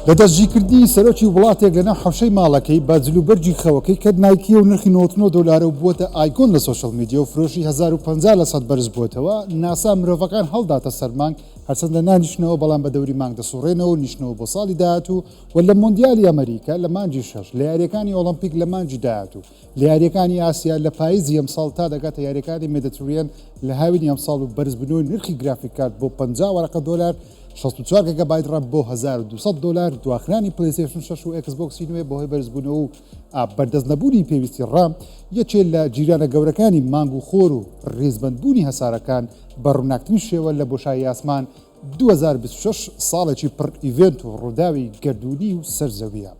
لە دەستگیرکردنی سەرۆکی وڵاتێک لەناو حەوشەی ماڵەکەی با جلوبەرجی خەوەکەی کە نایکی و نرخی 99 دلار و بووەتە ئایکۆن لە سۆشەڵ میدیا و فرۆشی 1050% بەرز بووەتەوە. ناسا مرۆڤەکان هەڵداتە سەر مانگ، هەرچەندە نانیشتنەوە بەڵام بە دەوری مانگ دەسوڕێنەوە نیشتنەوە بۆ ساڵی داهاتوو و لە مۆندیالی ئەمریکا لە مانجی 6 لە یاریەکانی ئۆلمپیک لە مانجی داهاتوو لە یاریەکانی ئاسیا لە پاییزی ئەمساڵ تا دەگاتە یاریەکانی مێدیترێنیان لە هاوینی ئەمساڵ و بەرزبوونەوەی نرخی گرافیک کارت بۆ 50 وەرەقە دۆلار 64 گیگابایت ڕەم بۆ 1200 دلار دواخرانی پلیستیشن 6 و ئەکسبۆکسی نوێ بۆ هۆی بەرزبوونەوە و بەردەست نەبوونی پێویستی ڕام یەکێک لە جیرانە گەورەکانی مانگ و خۆر و ڕێزبەندبوونی هەسارەکان بە ڕووناکترین شێوە لە بۆشایی ئاسمان 2026 ساڵێکی پڕ ئیڤێنت و ڕووداوی گەردوونی و سەرزەویە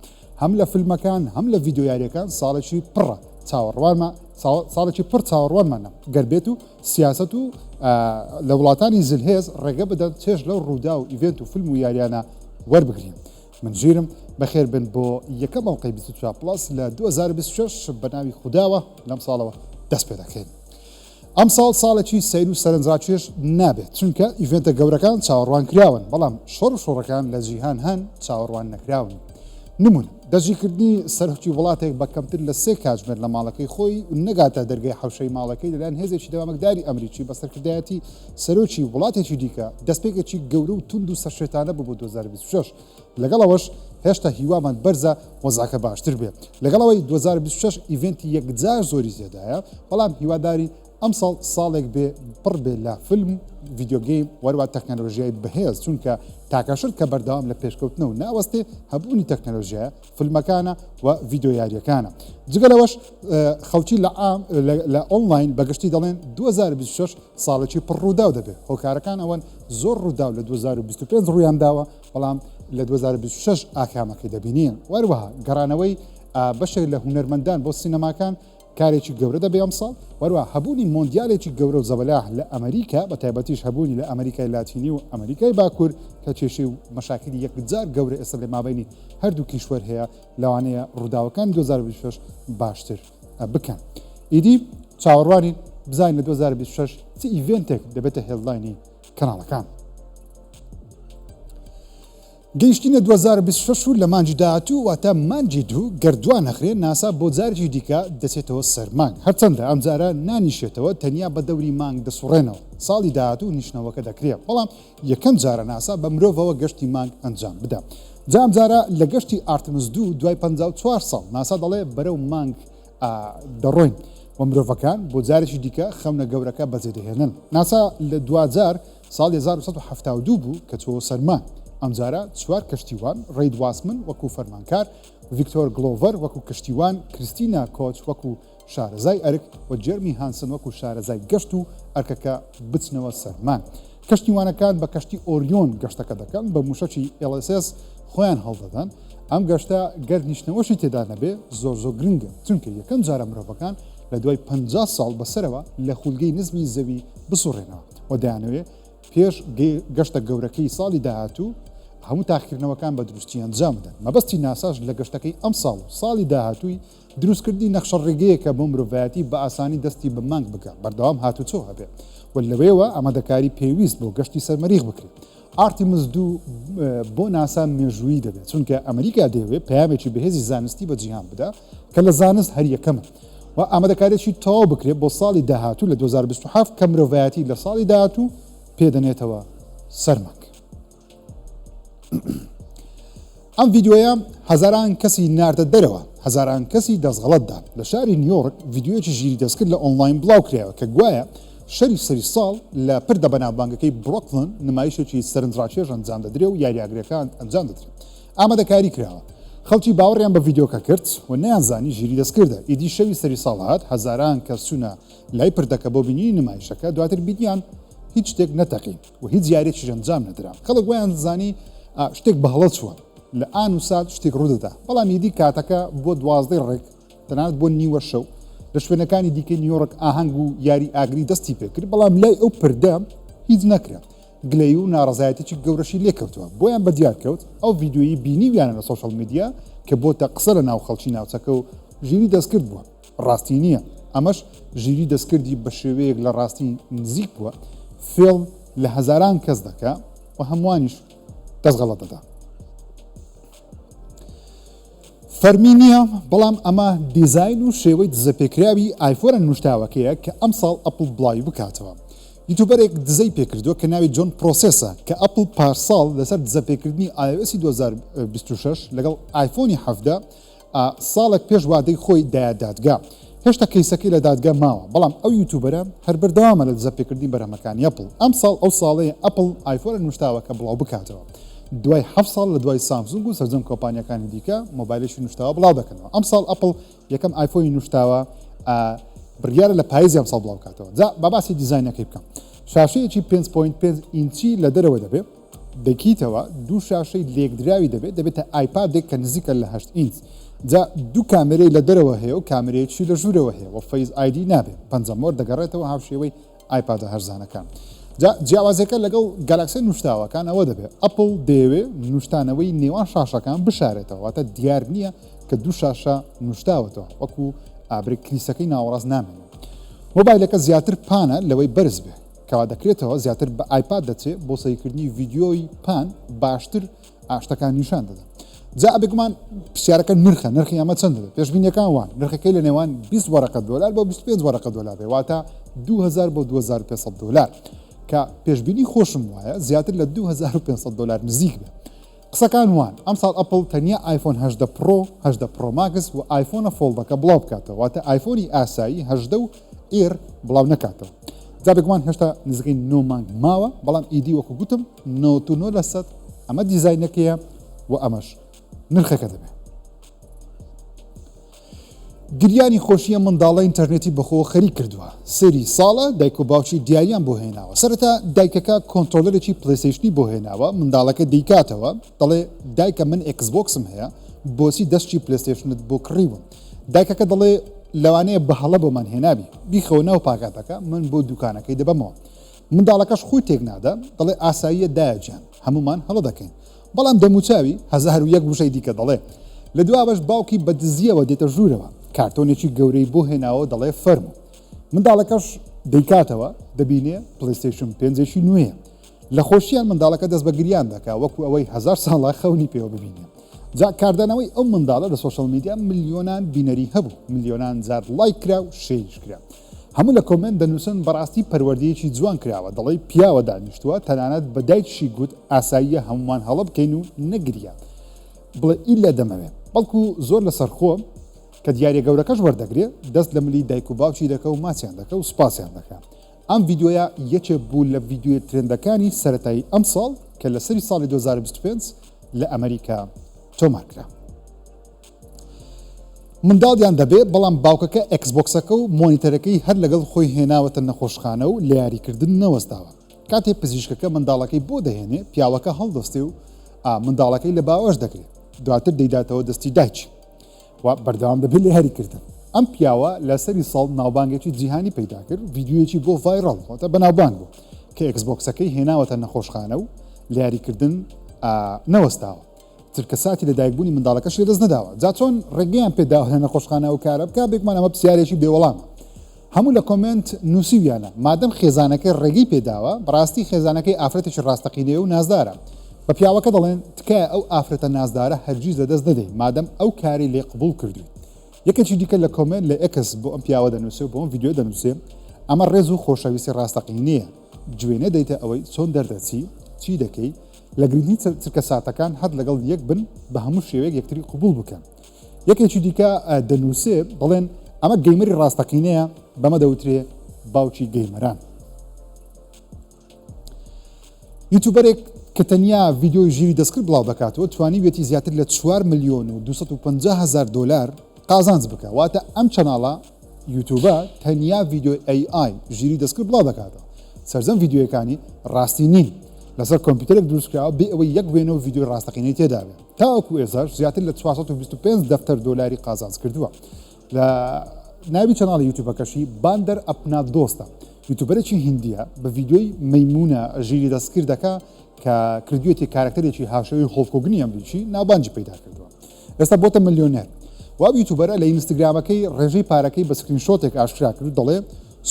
هەم لە فیلمەکان هەم لە ڤیدۆیاریەکان ساڵێکی پڕە چاوەڕوانمە ساڵێکی پڕ چاوەڕوانمانە گەربێت و سیاست و لە وڵاتانی زلهێز ڕێگە بدەن چێژ لەو ڕوودا و ئیڤێنت و فیلم و یاریانە وەربگرین. من ژیرم بەخێر بن بۆ یەکەم ئەڵقەی 24 پلاس لە 2026 بە ناوی خودداوە لەم ساڵەوە دەست پێ دەکەین. ئەم ساڵ ساڵێکی سەیر و سەرنجڕاکێش نابێت چونکە ئیڤێنتە گەورەکان چاوەڕوان کراون بەڵام شۆڕ و شۆڕەکان لە جیهان هەن چاوەڕوان نەکراون. نمونە دەستگیرکردنی سەرۆکی وڵاتێک بە کەمتر لە 3 کاتژمێر لە ماڵەکەی خۆی نەگاتە دەرگای حەوشەی ماڵەکەی لەلایەن هێزێکی دەوامەکداری ئەمریکی بە سەرکردایەتی سەرۆکی وڵاتێکی دیکە دەستپێکێکی گەورە و تند و سەرشێتانە بوو بۆ 2026 لەگەڵەوەش هێشتا هیوامان بەرزە وەزاکە باشتر بێت. لەگەڵەوەی 2026 ئیڤێنتی یەکجار زۆری زیێدایە بەڵام هیواداری ئەم ساڵ ساڵێک بێ پڕ بێ لە فیلم ڤیدیۆگەیم وەروە تەکنەلۆژیای بەهێز چونکە تاکەشت کە بەردەوام لە پێشکەوتنە و ناوەستێ هەبوونی تەکنەلۆژیە فیلمەکانە و ڤیدۆیاریەکانە. جگەلەوەش خەڵکی لە ئۆنلاین بەگشتی دەڵێن 2026 ساڵێکی پڕ ڕووداو دەبێت. هۆکارەکان ئەوەن زۆر ڕووداو لە 2025 ڕوویان داوە بەڵام لە 2026 ئاکامەکەی دەبینین. وەروەها گەڕانەوەی بەشێک لە هونەرمەندان بۆ سینەماکان کارێکی گەورە دەبێ ئەم ساڵ وەروە هەبوونی مۆندیالێکی گەورە و زەبەلاح لە ئەمریکا بە تایبەتیش هەبوونی لە ئەمریکای لاتینی و ئەمریکای باکوور کە کێشەی و مەشاکلی یەکجار گەورە ئێستا لە مابینی هەردوو کیشوەر هەیە لەوانەیە ڕووداوەکان 2026 باشتر بکەن. ئیدی چاوەڕوانی بزانین لە 2026 چ ئیڤێنتێک دەبێتە هێڵلاینی کەناڵەکان. گەیشتینە 2026 لە مانجی داهاتوو واتە مانجی دوو گەردووان نەخرێ ناسا بۆ جارێکی دیکە دەچێتەوە سەر مانگ هەرچەندە ئەم جارە نانیشێتەوە تەنیا بە دەوری مانگ دەسوڕێنەوە ساڵی داهاتوو نیشتنەوەکە دەکرێت بەڵام یەکەم جارە ناسا بە مرۆڤەوە گەشتی مانگ ئەنجام بدە. جام جارە لە گەشتی ئارتمس دوو دوای 54 ساڵ ناسا دەڵێ بەرەو مانگ دەڕۆین و مرۆڤەکان بۆ جارێکی دیکە خەونە گەورەکە بەجێدەهێنن. ناسا لە دوجار ساڵی 1972 بوو کە چۆ سەرمان. ئەمجارە چوار کەشتیوان ڕید واسمن وەکو فەرمانکار ڤیکتۆر گلۆڤەر وەکو کەشتیوان کریستینا کۆچ وەکو شارەزای ئەرک و جێرمی هانسن وەکو شارەزای گەشت و ئەرکەکە بچنەوە سەرمان. کەشتیوانەکان بە کەشتی ئۆریۆن گەشتەکە دەکەن بە موشەکی LSS خۆیان هەڵدەدەن. ئەم گەشتە گەردنیشتنەوەشی تێدا نەبێ زۆر گرنگە چونکە یەکەم جارە مرۆڤەکان لە دوای 50 ساڵ بەسەرەوە لە خولگەی نزمی زەوی بسوڕێنەوە و دەیانەوێت پێش گەشتە گەورەکەی ساڵی داهاتوو هەموو تاخیرنەوەکان بە دروستی ئەنجام بدەن. مەبەستی ناساش لە گەشتەکەی ئەم ساڵ و ساڵی داهاتووی دروستکردی نەخشە ڕێگەیەکە بۆ مرۆڤایەتی بە ئاسانی دەستی بە مانگ بکە بەردەوام هاتوچۆ هەبێت و لەوێوە ئەمادەکاری پێویست بۆ گەشتی سەرمەریخ بکرێت. ئارتیمس دوو بۆ ناسا مێژووی دەبێت چونکە ئەمریکا دەیەوێت پەیامێکی بەهێزی زانستی بە جیهان بدە کە لە زانست هەر یەکەمە و ئامادەکارێکی تەواو بکرێت بۆ ساڵی داهاتوو لە 2027 کە مرۆڤایەتی لە ساڵی داهاتوو پێدەنێتەوە سەرمانگ. ئەم ڤیددیۆیە هەزاران کەسی ناردە دەرەوە هەزاران کەسی دەستغەڵەتدا لە شاری نیویۆرک ڤیددیۆیەکی ژیری دەستکرد لە ئۆنلاین بڵاو کرایەوە کە گوایە شەری سەری ساڵ لە پردە بەناوبانگەکەی بڕۆکلن نمایشێکی سەرنجڕاکێش ئەنجام دەدرێت و یاریاگرەکان ئەنجام دەدرێت. ئامادەکاری کراوە خەڵکی باوەڕیان بە ڤیددیۆکە کرد و نەیانزانی ژیری دەستکردە. ئیدی شەوی سەری ساڵ هات هەزاران کەس چوونە لای پردەکە بۆ بینی نمایشەکە دواتر بینیان هیچ شتێک نەتەقین و هیچ یاریێکی ئەنجام نەدرا. خەڵک گویان زانی شتێک بەهەڵە چووە لە ئان و سات شتێک ڕوودەدا بەڵام ئیدی کاتەکە بۆ 12 ڕێک تەنانەت بۆ نیوە شەو لە شوێنەکانی دیکەی نیویۆرک ئاهەنگ و یاری ئاگری دەستی پێکرد بەڵام لای ئەو پردە هیچ نەکرا گلەی و ناڕزایەتێکی گەورەشی لێکەوتووە بۆیان بەدیار کەوت ئەو ڤیددیۆیی بینیویانە لە سۆشەڵ میدیا کە بۆتە قسە لە ناو خەڵکی ناوچەکە و ژیری دەستکرد بووە. ڕاستی نییە ئەمەش ژیری دەستکردی بە شێوەیەک لە ڕاستی نزیک بووە فێڵم لە هەزاران کەس دەکا و هەمووانیش دەستغەڵەت دەدا. فەرمی نییە بەڵام ئەمە دیزاین و شێوەی دزەپێکراوی ئایفۆنە نوشتاوەکەیە کە ئەم ساڵ ئەپڵ بڵاوی بکاتەوە. یوتیوبەرێک دزەی پێکردووە کە ناوی جۆن پرۆسسە کە ئەپڵ پارساڵ لەسەر دزەپێکردنی iOS 2026 لەگەڵ ئایفۆنی 17 ساڵێک پێش وادەی خۆی دادگا. هێشتا کەیسەکەی لە دادگا ماوە، بەڵام ئەو یوتیوبەرە هەر بەردەوامە لە دزەپێکردنی بەرهەمەکانی ئەپڵ. ئەم ساڵ ئەو ساڵەیە ئەپڵ ئایفۆنە نوشتاوەکە بڵاو بکاتەوە. دوای 7 ساڵ لە دوای سامسونگ و سەرجەم کۆمپانیەکانی دیکە مۆبایلێکی نوشتاوە بڵاو دەکەنەوە. ئەم ساڵ ئەپڵ یەکەم ئایفۆنی نوشتاوە بڕیارە لە پاییزی ئەم ساڵ بڵاو بکاتەوە. جا باسی دیزاینەکەی بکەم. شاشەیەکی 5.5 ئینچی لە دەرەوە دەبێت، دەکیتەوە دوو شاشەی لێکدراوی دەبێتە ئایپادێک کە نزیکە لە 8 ئینچ. جا دوو کامێرەی لە دەرەوە هەیە و کامێرەیەکی لە ژوورەوە هەیە و فەیز ئایدی نابێت، پەنجەمۆر دەگەڕێتەوە هاوشێوەی ئایپادە هەرزانەکان. جا جیاوازەکە لەگەڵ گالاکسی نوشتاوەکان ئەوە دەبێت ئەپڵ دەیەوێت نوشتانەوەی نێوان شاشەکان بشارێتەوە، واتە دیار نییە کە دوو شاشە نوشتاوەتەوە وەکو ئابرێک کلیسەکەی ناوەڕاست نامێنێت. مۆبایلەکە زیاتر پانە لەوەی بەرز بێ کەوا دەکرێتەوە زیاتر بە ئایپاد دەچێت بۆ سەیکردنی ڤیددیۆی پان باشتر ئاشتەکان نیشان دەدەن. جا ئەبێگومان پرسیارەکە نرخی ئەمە چەند دەبێت؟ پێشبینیەکان وان نرخەکەی لە نێوان 20 وەرەقە دۆلار بۆ 25 وەرەقە دۆلار بێ، واتە 2000 بۆ 2500 دۆلار کە پێشبینی خۆشم وایە زیاتر لە 2500 دۆلار نزیک بێت. قسەکان وان ئەم ساڵ ئەپڵ تەنیا ئایفۆن 18 پرۆ 18 پرۆ ماکس و ئایفۆنە فۆڵدەکە بڵاو بکاتەوە، واتە ئایفۆنی ئاسایی 18 و ئێر بڵاو نەکاتەوە. جا بێگومان هێشتا نزیکەی 9 مانگ ماوە، بەڵام ئیدی وەکو گوتم 99% ئەمە دیزاینەکەیە و ئەمەش نرخەکە دەبێت. گریانی خۆشیە منداڵە ئینتەرنێتی بەخۆ خەریک کردووە. سەری ساڵە دایک و باوکی دیاریان بۆ هێناوە. سەرەتا دایکەکە کۆنترۆلەرێکی پلەیستیشنی بۆ هێناوە، منداڵەکە دەیکاتەوە دەڵێ دایکە من ئەکسبۆکسم هەیە بۆچی دەستی پلەیستیشنت بۆ کڕیوم. دایکەکە دەڵێ لەوانەیە بەهەڵە بۆمان هێنابی بیخەوە ناو پاکاتەکە من بۆ دوکانەکەی دەبەمەوە. منداڵەکەش خۆی تێک نادا دەڵێ ئاساییە دایەجیان هەمومان هەڵە دەکەین، بەڵام دەموچاوی 1001 وشەی دیکە دەڵێ لە دوابش باوکی بە دزیەوە دێتە ژوورەوە، کارتۆنێکی گەورەی بۆ هێناوە دەڵێ فەرمو. منداڵەکەش دەیکاتەوە دەبینێ پلەیستیشن 5 نوێیە. لە خۆشییان منداڵەکە دەست بە گریان دەکا وەکو ئەوەی 1000 ساڵە خەونی پێوە ببینێ. جا کاردانەوەی ئەو منداڵە لە سۆشەڵ میدیا ملیۆنان بینەری هەبوو، ملیۆنان جار لایک کرا و شەیرش کرا. هەموو لە کۆمنت دەنووسن بەڕاستی پەروەردەیەکی جوان کراوە، دەڵێ پیاوە دانیشتووە تەنانەت بە دایکشی گوت ئاساییە هەمومان هەڵە بکەین و نەگریا. بڵێ ئیلا دەمەوێت، بەڵکو زۆر لەسەر خۆ کە دیارە گەورەکەش وەردەگرێت دەست لە ملی دایک و باوکی دەکە و ماچیان دەکە و سوپاسیان دەکات. ئەم ڤیددیۆیە یەکێک بوو لە ڤیددیۆ ترندەکانی سەرەتایی ئەم ساڵ کە لە سەری ساڵی 2025 لە ئەمریکا تۆمارکرا. منداڵیان دەبێت بەڵام باوکەکە ئەکسبۆکسەکە و مۆنیتەرەکەی هەر لەگەڵ خۆی هێناوەتە نەخۆشخانە و لە یاریکردن نەوەستاوە. کاتێ پزیشکەکە منداڵەکەی بۆ دەهێنێ پیاوەکە هەڵدەستێ و منداڵەکەی لە باوەش دەکرێت، دواتر دەیداتەوە دەستی دایکی و بەردەوام دەبێت لە هەریکردن. ئەم پیاوە لە سەری ساڵ ناوبانگێکی جیهانی پەیدا کرد، ڤیددیۆیەکی بۆ ڤایرەڵ واتە بەناوبانگ بوو کە ئەکسبۆکسەکەی هێناوەتە نەخۆشخانە و لە یاریکردن نەوەستاوە. ترکە ساتی لە دایکبوونی منداڵەکەش لەدەست نەداوە. جا چۆن ڕێگەیان پێداوە لە نەخۆشخانە و کارە بکە بێکمان ئەمە پرسیارێکی بێوەڵامە. هەموو لە کۆمنت نووسیویانە مادەم خێزانەکەی ڕێگەی پێداوە بەڕاستی خێزانەکەی ئافرەتێکی ڕاستەقینەیە و نازدارە. بە پیاوەکە دەڵێن تکایە ئەو ئافرەتە نازدارە هەرگیز لەدەست دەدەین مادەم ئەو کاری لێ قبول کردووی. یەکێکی دیکە لە کۆمنت لە ئەکس بۆ ئەم پیاوە دەنووسێ و بۆ ئەم ڤیددیۆ دەنووسێ ئەمە ڕێز و خۆشەویستی ڕاستەقینەیە، گوێنە دەیتە ئەوەی چۆن دەردەچی چی دەکەی لە گرنگی چرکە ساتەکان هەر لەگەڵ یەک بن بە هەموو شێوەیەک یەکتری قبول بکەن. یەکێکی دیکە دەنووسێ بڵێن ئەمە گەیمەری ڕاستەقینەیە بەمە دەوترێ باوکی گەیمەران. یوتیوبەرێک کە تەنیا ڤیددیۆی ژیری دەستکرد بڵاو دەکاتەوە توانی بێتی زیاتر لە 4 ملیۆن و 250,000 دۆلار قازانج بکە، واتە ئەم چەناڵە یوتیوبە تەنیا ڤیددیۆی AI ژیری دەستکرد بڵاو دەکاتەوە. سەرجەم ڤیددیۆیەکانی ڕاستی نین، لەسەر کۆمپیوتەرێک دروستکراوە بێ ئەوەی یەک وێنە و ڤیددیۆی ڕاستەقینەی تێدابێت. تاوەکو ئێزاش زیاتر لە 425 دەفتەر دۆلاری قازانج کردووە. لە ناوی چەناڵی یوتیوبەکەشی باندەر ئەپنا دۆستە، یوتیوبەرێکی هیندیە بە ڤیددیۆی مەیمونە ژیری دەستکرد دەکا کە کردوێتی کارکتەرێکی هاشەوی هۆڵکۆگنی ئەمریکی ناوبانجی پەیدا کردووە. ئێستا بۆتە ملیۆنێر. واب یوتیوبەرە لە ئینستاگرامەکەی ڕێژەی پارەکەی بە سکرینشۆتێک ئاشکرا کرد دەڵێ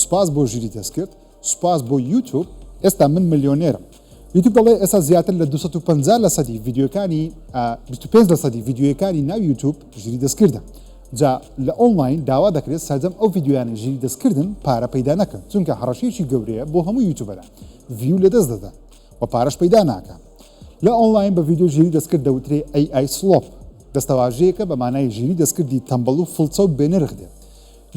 سوپاس بۆ ژیری دەستکرد، سوپاس بۆ یوتیوب، ئێستا من ملیۆنێرم. یوتیوب دەڵێ ئێستا زیاتر لە 250% ڤیدیۆکانی 25% ڤیدیۆیەکانی ناو یوتیوب ژیری دەستکردە. جا لە ئۆنلاین داوا دەکرێت سەرجەم ئەو ڤیدیۆیانە ژیری دەستکردن پارە پەیدا نەکەن، چونکە هەڕەشەیەکی گەورەیە بۆ هەموو یوتیوبەران ڤیو لە دەست دەدەن و پارەش پەیدا ناکەن. لە ئۆنلاین بە ڤیدیۆ ژیری دەستکرد دەوترێ AI سلۆپ، دەستەواژەیەکە بە مانای ژیری دەستکردی تەمبەڵ و فڵچە و بێنرخ دێت.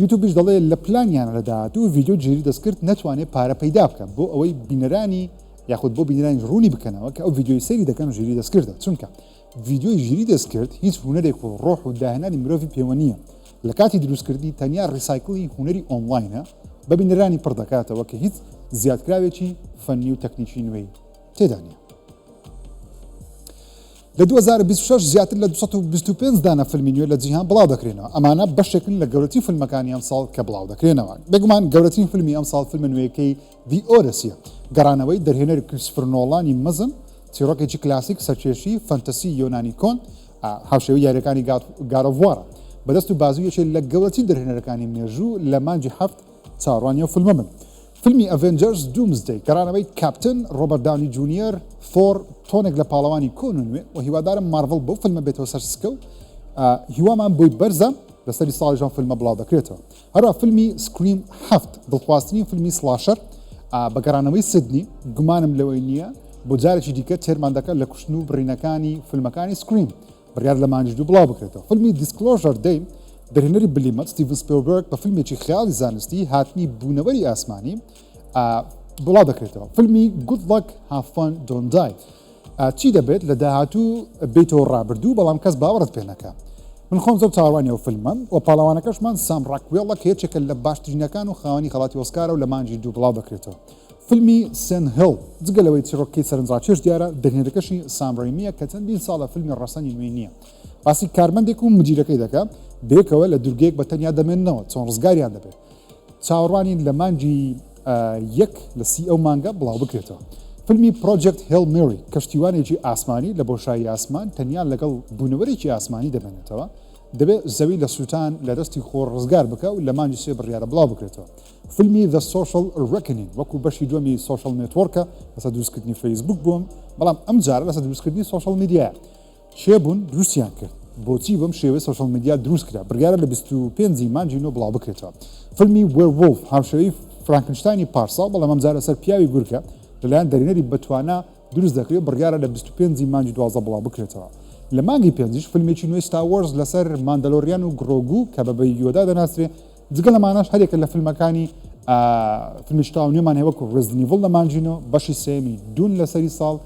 یوتیوبیش دەڵێ لە پلانیان لەداهاتوو ڤیدیۆ ژیری دەستکرد نەتوانێت پارە پەیدا بکەن بۆ ئەوەی بینەرانی یاخود بۆ بینەرانی ڕوونی بکەنەوە کە ئەو ڤیدیۆی سەیری دەکەن ژیری دەستکردە، چونکە ڤیدیۆی ژیری دەستکرد هیچ هونەرێک و ڕۆح و داهێنانی مرۆڤی پێوە نییە. لە کاتی دروستکردی تەنیا ڕیسایکڵی هونەری ئۆنلاینە بە بینەرانی پڕ دەکاتەوە کە هیچ زیادکراوێکی فەنی و تەکنیکی نوێی تێدا نیە. لە 2026 زیاتر لە 225 دانە فیلمی نوێ لە جیهان بڵاو دەکرێنەوە. ئەمانە بەشێکن لە گەورەترین فیلمەکانی ئەم ساڵ کە بڵاو دەکرێنەوە. بێگومان گەورەترین فیلمی ئەم ساڵ فیلمە نوێیەکەی دی ئۆدیسیە، گەڕانەوەی دەرهێنەر کریستۆفەر نۆڵانی مەزن، چیرۆکێکی کلاسیک سەرکێشی فەنتەسی یۆنانی کۆن، هاوشێوەی یاریەکانی گاد ئۆف وارە، بەدەست و بازوویەکێک لە گەورەترین دەرهێنەرەکانی مێژوو لە مانجی هەفت چاوەڕوانی ئەو فیلمە بن. فیلمی ئەڤێنجەرز دومزدەی گەڕانەوەی کاپتن ڕۆبەرت داونی جونیۆر فۆر تۆنێک لە پاڵەوانی کۆن و نوێ و هیوادارم مارڤڵ بەو فیلمە بێتەوە سەر سکە و هیوامان بۆی بەرزە لەسەری ساڵیژان فیلمە بڵاو دەکرێتەوە. هەروە فیلمی سکریم هەفت دڵخوازترین فیلمی سلاشەر بە گەڕانەوەی سیدنی گومانم لەوەی نییە بۆ جارێکی دیکە تێرمان دەکات لە کوشتن و بڕینەکانی فیلمەکانی سکریم بڕیار لە مانجی دوو بڵاو بکرێتەوە. فیلمی دیسکلۆژەر دەی دەرهێنەری بلیمەت ستیڤن سپیلبەرگ بە فیلمێکی خەیاڵی زانستی هاتنی بوونەوەری ئاسمانی بڵاو دەکرێتەوە. فیلمی گود لەک هاف فان دۆنت دای چی دەبێت لە داهاتوو بێتەوە ڕابردوو بەڵام کەس باوەڕت پێ نەکات. من خۆم زۆر چاوەڕوانی ئەو فیلمم و پاڵەوانەکەشمان سام ڕاکوێڵە کە یەکێکە لە باشترینەکان و خاوەنی خەڵاتی ئۆسکارە و لە مانجی دوو بڵاو دەکرێتەوە. فیلمی سن هیل جگەلەوەی چیرۆکەی سەرنجڕاکێش دیارە دەرهێنەرەکەشی سام ڕێمیە کە چەندین ساڵە فیلمی ڕەسەنی نوێی نییە. باسی کارمەندێک و مدیرەکەی دەکات بێکەوە لە دوورگەیەک بە تەنیا دەمێننەوە چۆن ڕزگاریان دەبێت. چاوەڕوانین لە مانجی یەک لە سی ئەو مانگە بڵاو بکرێتەوە. فیلمی پرۆجێکت هێل مێری کەشتیوانێکی ئاسمانی لە بۆشایی ئاسمان تەنیا لەگەڵ بوونەوەرێکی ئاسمانی دەبێنێتەوە، دەبێت زەوی لە سووتان لە دەستی خۆر ڕزگار بکە و لە مانجی سێ بڕیارە بڵاو بکرێتەوە. فیلمی The Social Reckoning وەکو بەشی دووەمی سوشەڵ نێتوۆرکە لەسەر دروستکردنی فەیسبوک بووم، بەڵام ئەم جارە لەسەر دروستکردنی سوشەڵ میدیایە چێبوون دروستیان کرد. بۆچی بەم شێوەی سوشەڵ میدیا دروست کرا بڕیارە لە 25 مانجی نۆ بڵاو بکرێتەوە. فیلمی وێرولف هاوشێوەی فرانکنشتاینی پارساڵ بەڵام ئەم جارە سەر پیاوی گورکە لەلایەن دەرهێنەری بەتوانە دروست دەکرێت بڕیارە لە 25 مانجی 12 بڵاو بکرێتەوە. لە مانگی پێنجش فیلمێکی نوێی ستار وۆرز لەسەر ماندەلۆریان و گرۆگو کە بە یۆدا دەناسرێت جگە لەمانەش هەرێکە لە فیلمەکانی فیلمیشتاو نوێمان هەیە وەکو ڕێزنیڤڵ لە مانجینەوە بەشی سێمی دوون لەسەری ساڵ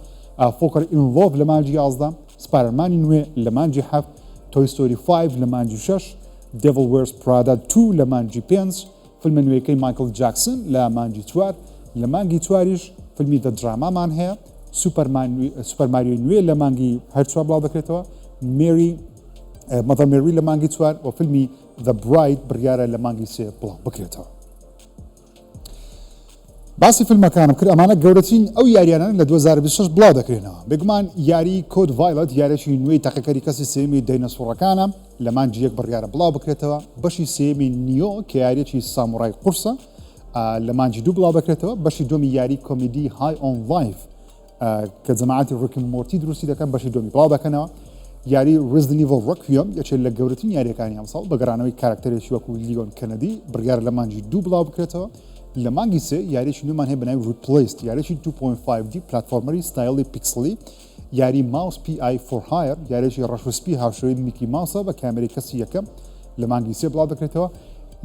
فۆکەر ئینڤۆڤ لە مانجی 11 سپایدەرمانی نوێ لە مانجی 7 تۆی ستۆری 5 لە مانجی 6 دیڤڵ وێرز پرادا 2 لە مانجی 5 فیلمە نوێیەکەی مایکل جاکسن لە مانجی 4 لە مانگی 4ش فیلمی دە درامامان هەیە سوپەر ماریۆی نوێ لە مانگی هەرچوار بڵاو دەکرێتەوە مەدەر مێری لە مانگی 4 و فیلمی The Bride بڕیارە لە مانگی 3 بڵاو بکرێتەوە. باسی فیلمەکانم کرد ئەمانە گەورەترین ئەو یاریانە لە 2026 بڵاو دەکرێنەوە. بێگومان یاری کۆد ڤایلەت یاریێکی نوێی تاقیکاری کەسی سێمی دینەسۆڕەکانە لە مانجی یەک بڕیارە بڵاو بکرێتەوە. بەشی سێمی نیۆ کە یاریێکی ساموڕای قورسە لە مانجی دوو بڵاو بکرێتەوە. بەشی دومی یاری کۆمیدی های ئۆن لایف کە جەماعەتی ڕۆکی مۆرتی دروستی دەکەن بەشی دومی بڵاو دەکەنەوە. یاری ڕێزنیڤڵ ڕەکویەم یەکێک لە گەورەترین یاریەکانی ئەم ساڵ بە گەڕانەوەی کارکتەرێکی وەکو لیۆن کەنەدی بڕیارە لە مانجی دوو بڵاو بکرێتەوە. لە مانگی سێ یاریێکی نوێمان هەیە بەناوی ریپلیست یاریێکی 2.5D پلاتفۆرمەری ستایلی پیکسلی یاری ماوس PI for Hire یاریێکی ڕەشوسپی هاوشێوەی میکی ماوسە بە کامێرەی کەسی یەکەم لە مانگی سێ بڵاو دەکرێتەوە.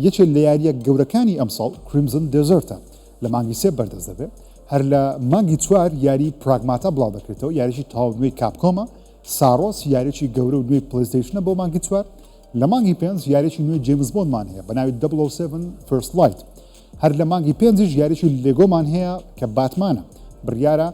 یەکێک لە یاریە گەورەکانی ئەم ساڵ کریمزن دێزەرتە لە مانگی سێ بەردەست دەبێت. هەر لە مانگی چوار یاری پراگماتە بڵاو دەکرێتەوە یاریێکی تاو نوێی کاپکۆمە. سارۆس یاریێکی گەورە و نوێی پلیستیشنە بۆ مانگی چوار. لە مانگی پێنج یاریێکی نوێی جیمز بۆندمان هەیە بەناوی 007 First Light. هەر لە مانگی پێنجش یاریێکی لێگۆمان هەیە کە باتمانە بڕیارە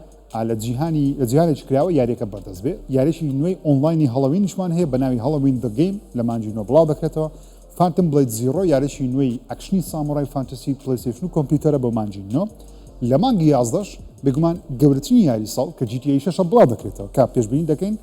لە جیهانێکی کراوە یاریەکە بەردەست بێ. یاریێکی نوێی ئۆنلاینی هەڵەوینیشمان هەیە بەناوی هەڵەوین دە گەیم لە مانجی نۆ بڵاو دەکرێتەوە. فانتم بڵێد زیرۆ یاریێکی نوێی ئەکشنی ساموڕای فانتەسی پلیستیشن و کۆمپیوتەرە بۆ مانجی نۆ. لە مانگی 11 بێگومان گەورەترین یاری ساڵ کە GTA 6 بڵاو دەکرێتەوە کە پێشبینی دەکەین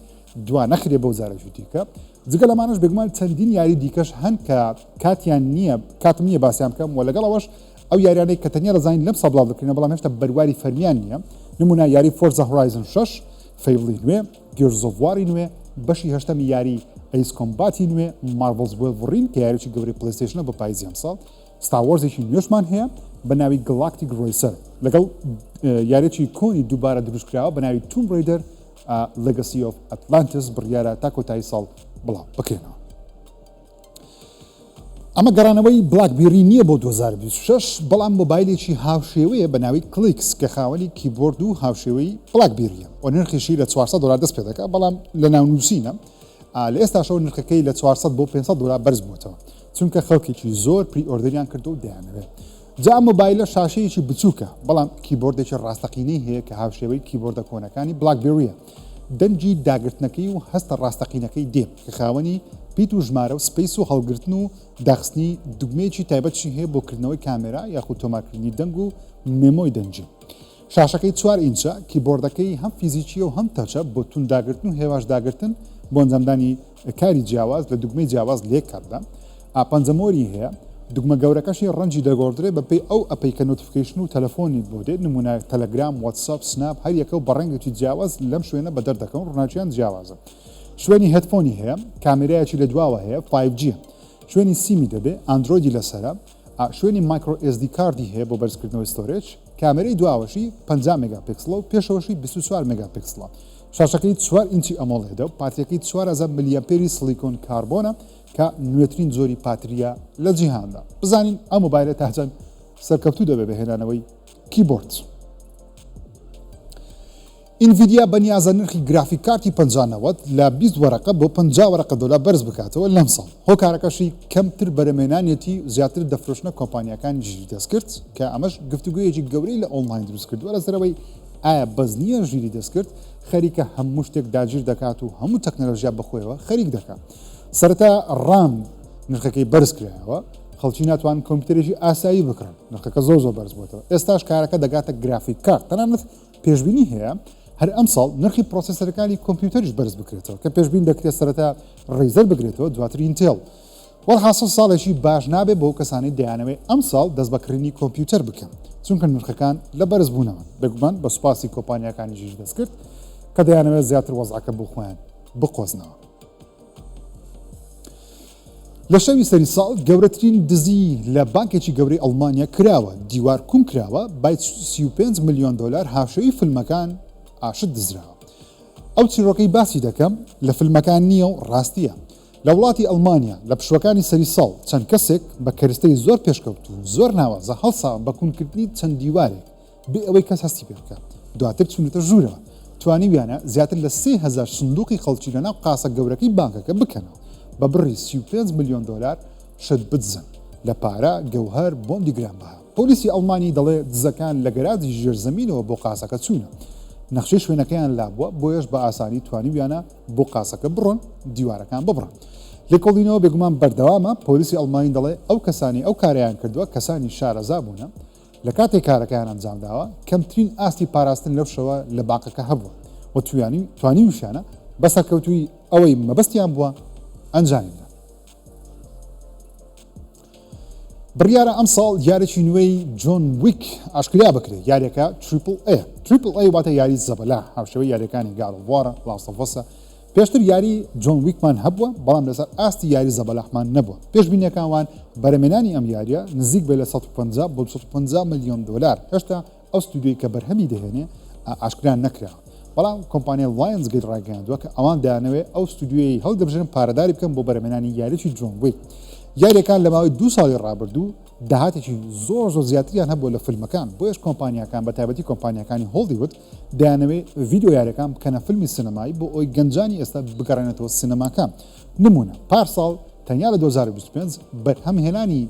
دوا نەخرێ بەو زارەکی دیکە. جگە لەمانش بێگومان چەندین یاری دیکەش هەن کە کاتیان نییە کاتم نییە باسییان بکەم و لەگەڵەوەش ئەو یاریانەی کە تەنیا دەزانین لەم ساڵ بڵاو دەکرێنەوە بەڵام هێشتا بەرواری فەرمیان نییە نمونە یاری فۆرزا هۆرایزن 6 فەیبڵی نوێ گیرز ئۆف واری نوێ بەشی هەشتەمی یاری ئەیس کۆمباتی نوێ مارڤڵز وێڵڤڕین کە یاریی گەورەی پلەیستێشنە بە پاییزی ئەمساڵ ستار وارزێکی نوێشمان هەیە بە ناوی گەلاکتیک ڕۆیسەر لەگەڵ یاریی کۆنی دووبارە دروستکراوە بە ناوی توم ڕێدەر لەگەسی ئۆف ئەتلانتس بڕیارە تا کۆتایی ساڵ بڵاو بکرێنەوە. ئەمە گەڕانەوەی بلاکبێری نییە بۆ 2026 بەڵام مۆبایلێکی هاوشێوەیە بە ناوی کلیکس کە خاوەنی کیبۆرد و هاوشێوەی بلاکبێریە و نرخیشی لە $400 دەست پێ دەکات بەڵام لە ناونووسینە لە ئێستاشەوە نرخەکەی لە $400 بۆ $500 بەرز بووتەوە چونکە خەڵکێکی زۆر پری ئۆردەریان کردو و دەیانەوێت. جا مۆبایلە شاشەیەکی بچووکە بەڵام کیبۆردێکی ڕاستەقینەی هەیە کە هاوشێوەی کیبۆردە کۆنەکانی بلاکبێریە دەنجی داگرتنەکەی و هەستە ڕاستەقینەکەی دێ کە خاوەنی پیت و ژمارە و سپیس و هەڵگرتن و داخستنی دوگمەیەکی تایبەتشی هەیە بۆ کردنەوەی کامێرا یاخود تۆمارکردنی دەنگ و مێمۆی دەنجی. شاشەکەی 4 ئینچە کیبۆردەکەی هەم فیزیکیە و هەم تەچە بۆ تونداگرتن و هێواش داگرتن بۆ ئەنجامدانی کاری جیاواز لە دوگمەی جیاواز لێک کاتدا پەنجەمۆری هەیە دوگمە گەورەکەشی ڕەنجی دەگۆڕدرێت بەپێی ئەو ئەپەی کە نۆتیفیکیشن و تەلەفۆنی بۆ دێت نمونە تەلەگرام واتساپ سناپ هەر یەکە و بەڕێنگێکی جیاواز لەم شوێنە بە دەردەکەون ڕووناچیان جیاوازە. شوێنی هەدفۆنی هەیە کامێرایەکی لە دواوە هەیە 5G شوێنی سیمی دەبێت ئەندرۆیدی لەسرە شوێنی مایکرۆ SD کاردی هەیە بۆ بەرزکردنەوەی ستۆرێج کامێرەی دواوەشی 50 مگاپیکسڵە و پێشەوەشی 24 مگاپیکسڵە شاشەکەی 4 ئینچی ئەمۆڵێدە و پاتریەکەی 4000 میلیەمپێری سیلیکۆن کاربۆنە کە نوێترین زۆری پاتریە لە جیهاندا بزانین ئەم مۆبایلە تاچەند سەرکەوتوو دەبێت بەهێنانەوەی کیبۆرد. ئینڤیدیا بەنیازە نرخی گرافیک کارتی 50 لە 20 وەرەقە بۆ $50 بەرز بکاتەوە لەم ساڵ هۆکارەکەشی کەمتر بەرەمێنانێتی زیاتر دەفرۆشنە کۆمپانیەکانی ژیری دەست کرد کە ئەمەش گفتوگویەکی گەورەی لە ئۆنلاین دروست کردووە لە سەرەوەی ئایا بەز نییە ژیری دەست کرد خەریکە هەموو شتێک داگیر دەکات و هەموو تەکنەلۆژیا بەخۆیەوە خەریک دەکات. سەرەتا ڕام نرخەکەی بەرز کرایەوە خەڵکی ناتوان کۆمپیوتەرێکی ئاسایی بکڕن نرخەکە زۆر بەرز بووەوە ئێستاش کارەکە دەگاتە گرافیک کارت تەنانەت پێشبینی هەیە هەر ئەم ساڵ نرخی پرۆسەسەرەکانی کۆمپیوتەریش بەرز بکرێتەوە کە پێشبین دەکرێت سەرەتا ڕێیزەر بگرێتەوە دواتر ئینتێڵ وەڵحاصل ساڵێکی باش نابێت بۆ کەسانی دەیانەوەی ئەم ساڵ دەست بەکردنی کۆمپیوتەر بکەن چونکە نرخەکان لە بەرز بوونەوە بێگومان بە سوپاسی کۆمپانیەکانی ژیش دەست کرد کە دەیانەوێت زیاتر وەزعەکە بۆ خۆیان بقۆزنەوە. لە شەوی سەری ساڵ گەورەترین دزی لە بانکێکی گەورەی ئەڵمانیا کراوە دیوار کوم کراوە بای $35 ملیۆن هاوشەوی فیلمەکان ئاشت دزراوە. ئەو چیرۆکەی باسی دەکەم لە فیلمەکان نییە و ڕاستیە لە وڵاتی ئەڵمانیا لە پشوەکانی سەری ساڵ چەند کەسێک بە کەرستەی زۆر پێشکەوت و زۆر ناوازە هەڵسا بە کوونکردنی چەند دیوارێک بێ ئەوەی کەس هەستی پێ بکە دواتر چونەتە ژوورەوە توانیویانە زیاتر لە 3000 سندوقی خەڵکی لەناو قاسە گەورەکەی بانکەکە بکەنەوە بە بڕی $35 ملیۆن شت بدزن لە پارە گەوهەر بۆندی گرانبەها. پۆلیسی ئەڵمانی دەڵێ دزەکان لە گەراجی ژێرزەمینەوە بۆ قاسەکە چوونە نەخشەی شوێنەکەیان لابووە بۆیش بە ئاسانی توانیویانە بۆ قاسەکە بڕۆن دیوارەکان ببڕن. لێکۆڵینەوە بێگومان بەردەوامە پۆلیسی ئەڵمانی دەڵێ ئەو کەسانی ئەو کاریان کردووە کەسانی شارەزا بوونە لە کاتێک کارەکەیان ئەنجامداوە کەمترین ئاستی پاراستن لەو شەوە لە بانکەکە هەبووە و توانیویشانە بەسەرکەوتووی ئەوەی مەبەستیان بووە ئەنجامیدا. بڕیارە ئەم ساڵ یارێکی نوێی جۆن ویک ئاشکرا بکرێت یاریەکە تریپل ئەی واتە یاری زەبەلا هاوشێوەی یاریەکانی گاڵڤوارە لاستەڤەسە پێشتر یاری جۆن ویکمان هەبووە بەڵام لەسەر ئاستی یاری زەبەلاحمان نەبووە پێشبینیەکانوان بەرەمێنانی ئەم یاریە نزیک بێ لە 150 بۆ $250 ملیۆن هێشتا ئەو ستودیۆی کە بەرهەمی دەهێنێ ئاشکران نەکراوە بەڵام کۆمپانیای لاینزگەیت ڕاگەیاندووە کە ئەوان دەیانەوێت ئەو ستودیۆی هەڵدەبژێن پارەداری بکەن بۆ بەرەمێنانی یاریی جۆن ویک یاریەکان لە ماوەی 2 ساڵی ڕابردوو داهاتێکی زۆر زیاتریان هەبووە لە فیلمەکان بۆیش کۆمپانیەکان بە تایبەتی کۆمپانیەکانی هۆلیوود دەیانەوێت ڤیدیۆ یاریەکان بکەنە فیلمی سینەمایی بۆ ئەوی گەنجانی ئێستا بگەڕێنێتەوە سینەماکان نمونە پارساڵ تەنیا لە 2025 بەرهەمهێنانی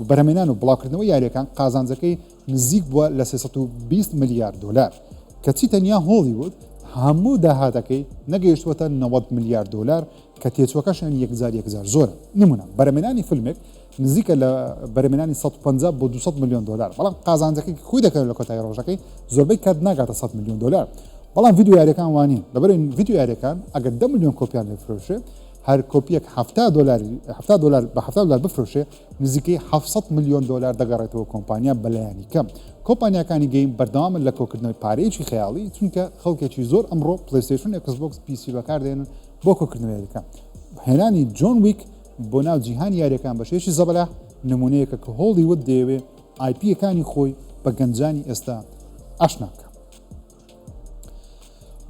بەرهەمێنان و بڵاوکردنەوەی یاریەکان قازانجەکەی نزیک بووە لە $320 ملیارد کەچی تەنیا هۆلیوود هەموو داهاتەکەی نەگەیشتوەتە $90 ملیارد کە تێچوەکەشان 1000 زۆرە نمونە بەرەمێنانی فیلمێک نزیکە لە بەرەمێنانی 150 بۆ $200 ملیۆن بەڵام قازانجەکەی خۆی دەکەن لە کۆتایی ڕۆژەکەی زۆربەی کات ناگاتە $100 ملیۆن بەڵام ڤیدیۆ یاریەکان وانین لەبەر ڤیدیۆ یاریەکان ئەگەر 10 ملیۆن کۆپیان لێفرۆشێ هەر کۆپیەک $70 بە $70 بفرۆشێ نزیکەی $700 ملیۆن دەگەڕێتەوە کۆمپانیا بەلایانی کەم. کۆمپانیاکانی گەیم بەردەوامن لە کۆکردنەوەی پارەیەکی خەیاڵی چونکە خەڵکێکی زۆر ئەمڕۆ پلیستیشن ئەکسبۆکس PC بەکاردێنن بۆ کۆکردنەوەیەکە. هێنانی جۆن ویک بۆ ناو جیهانی یاریەکان بەشێکی زەبەلا نمونەیەکە کە هۆڵیوود دەیەوێ IPەکانی خۆی بە گەنجانی ئێستا ئاشناکە.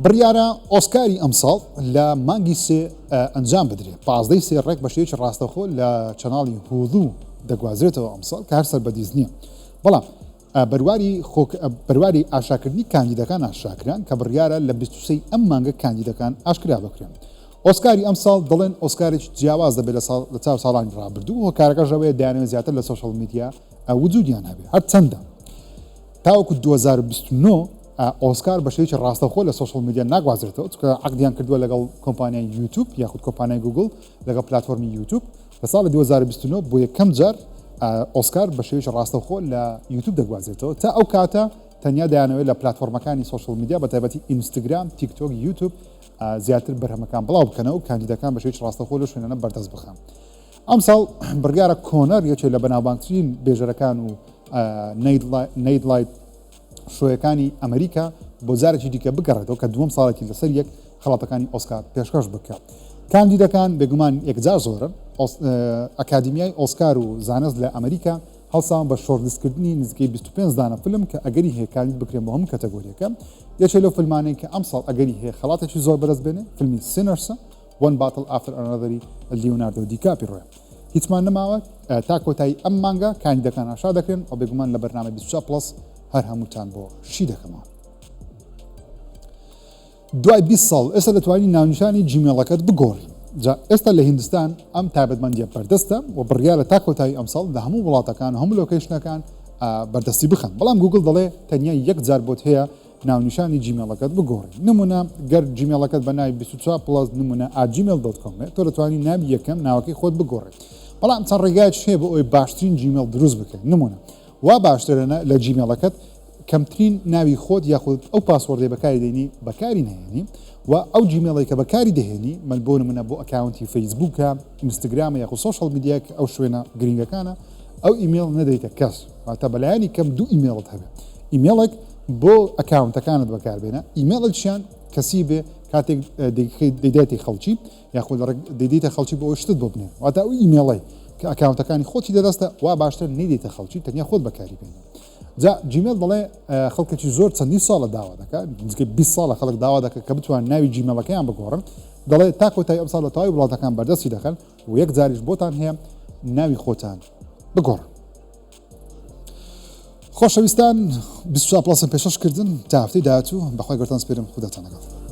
بڕیارە ئۆسکاری ئەمساڵ لە مانگی سێ ئەنجام بدرێت 15 سێ ڕێک بەشێکی ڕاستەخۆ لە چەناڵی هوڵو دەگوازرێتەوە ئەمساڵ کە هەر سەربەدیز نییە. بەڵام بەرواری ئاشاکردنی کاندیدەکان ئاشاکران کە بڕیارە لە 23 ئەم مانگە کاندیدەکان ئاشکرا بکرێن. ئۆسکاری ئەمساڵ دەڵێن ئۆسکارێکی جیاواز دەبێت لە چاو ساڵانی ڕابردوو هۆکارەکە ژەوەیە دایانەوە زیاتر لە سۆشەڵ میدیا وجودیان هەبێت هەر چەندە تاوەکو 2029 ئۆسکار بەشێکی ڕاستەخۆ لە سۆشەڵ میدیا ناگوازرێتەوە چکە عقدیان کردووە لەگەڵ کۆمپانیای یوتیوب یاخود کۆمپانیای گوگل لەگەڵ پلتفۆرمی یوتیوب لە ساڵی 2029 بۆ یەکەم جار ئۆسکار بەشێکی ڕاستەخۆ لە یوتیوب دەگوازرێتەوە تا ئەو کاتە تەنیا دایانەوەی لە پلتفۆرمەکانی سۆشەڵ میدیا بە تایبەتی ئینستاگرام تیکتۆک یوتیوب زیاتر بەرهەمەکان بڵاو بکەنەوە و کاندیدەکان بەشێکی ڕاستەخۆ لە شوێنانە بەردەست بخەن. ئەمساڵ بڕیارە کۆنەر یەکێک لە بەناوبانگترین بێژەرەکان و نەیدلایت شۆیەکانی ئەمریکا بۆ جارێکی دیکە بگەڕێتەوە کە دووەم ساڵێکی لەسەر یەک خەڵاتەکانی ئۆسکار پێشکەش بکات. کاندیدەکان بێگومان یەکجار زۆرن ئەکادیمیای ئۆسکار و زانست لە ئەمریکا هەڵسان بە شۆڕلیستکردنی نزیکەی 25 دانە فیلم کە ئەگەری هەیە کاندید بکرێن بۆ هەموو کەتەگۆریەکە. یەکێک لەو فیلمانەی کە ئەمساڵ ئەگەری هەیە خەڵاتێکی زۆر بەرز بێنێ فیلمی سینەرسە One Battle After Another لیۆناردۆ دیکاپیڕۆ. هیچمان نەماوە تا کۆتایی ئەم مانگە کاندیدەکان ئاشا دەکرێن ئەو بێگومان لە بەرنامە 24+ هەر هەمووتان بۆ شی دەکەمەوە. دوای 20 ساڵ ئێستا دەتوانین ناونیشانی جیمێڵەکەت بگۆڕی. جا ئێستا لە هیندستان ئەم تایبەتمەندیە بەردەستە و بڕیارە تا کۆتایی ئەمساڵ لە هەموو وڵاتەکان و هەموو لۆکیشنەکان بەردەستی بخەن. بەڵام گوگل دەڵێ تەنیا یەک جار بۆت هەیە ناونیشانی جیمێڵەکەت بگۆڕی. نمونە گەر جیمێڵەکەت بە ناوی 24+ نمونە @gmail.com تۆ دەتوانین ناوی یەکەم ناوەکەی خۆت بگۆڕیت. بەڵام چەند ڕێگایش هەیە بۆ ئەوی باشترین جیمێڵ دروست بکەیت. نمونە وا باشترەنە لە جیمێڵەکەت کەمترین ناوی خۆت یاخود ئەو پاسوەردەی بەکاری دێنی بەکاری نهێنی و ئەو جیمێڵی کە بەکاری دەهێنی بۆ نمونە بۆ ئەکاونتی فەیسبووکە ئینستاگرامە یاخود سۆشەڵ میدیا ئەو شوێنە گرنگەکانە ئەو ئیمێڵ نەدەیتە کەس واتە بەلایانی کەم دوو ئیمێڵت هەبێت. ئیمێڵێک بۆ ئەکاونتەکانت بەکاربێنە ئیمێڵێکیان کەسی بێ کاتێک دەیدێتی خەڵکی یاخود دەیدێتە خەڵکی بۆ شتت بۆ بنێن واتە ئەو ئیمێڵی کە ئەکاونتەکانی خۆتی دەدەستە وا باشتر نەیدێتە خەڵکی تەنیا خۆت بەکاری بێنە. جا جیمێل دەڵێ خەڵکێکی زۆر چەندی ساڵە داوا دەکات نزیکەی 20 ساڵە خەڵک داوا دەکات کە بتوان ناوی جیمێڵەکەیان بگۆڕن دەڵێ تا کۆتایی ئەم ساڵ لە تەواوی وڵاتەکان بەردەستی دەکەن و یەک جاریش بۆتان هەیە ناوی خۆتان بگۆڕن. خۆشەویستان 24+ پێشکەشکردن تا هەفتەی داهاتوو بەخوای گەورەتان سپێرم خوداتان لەگەڵ.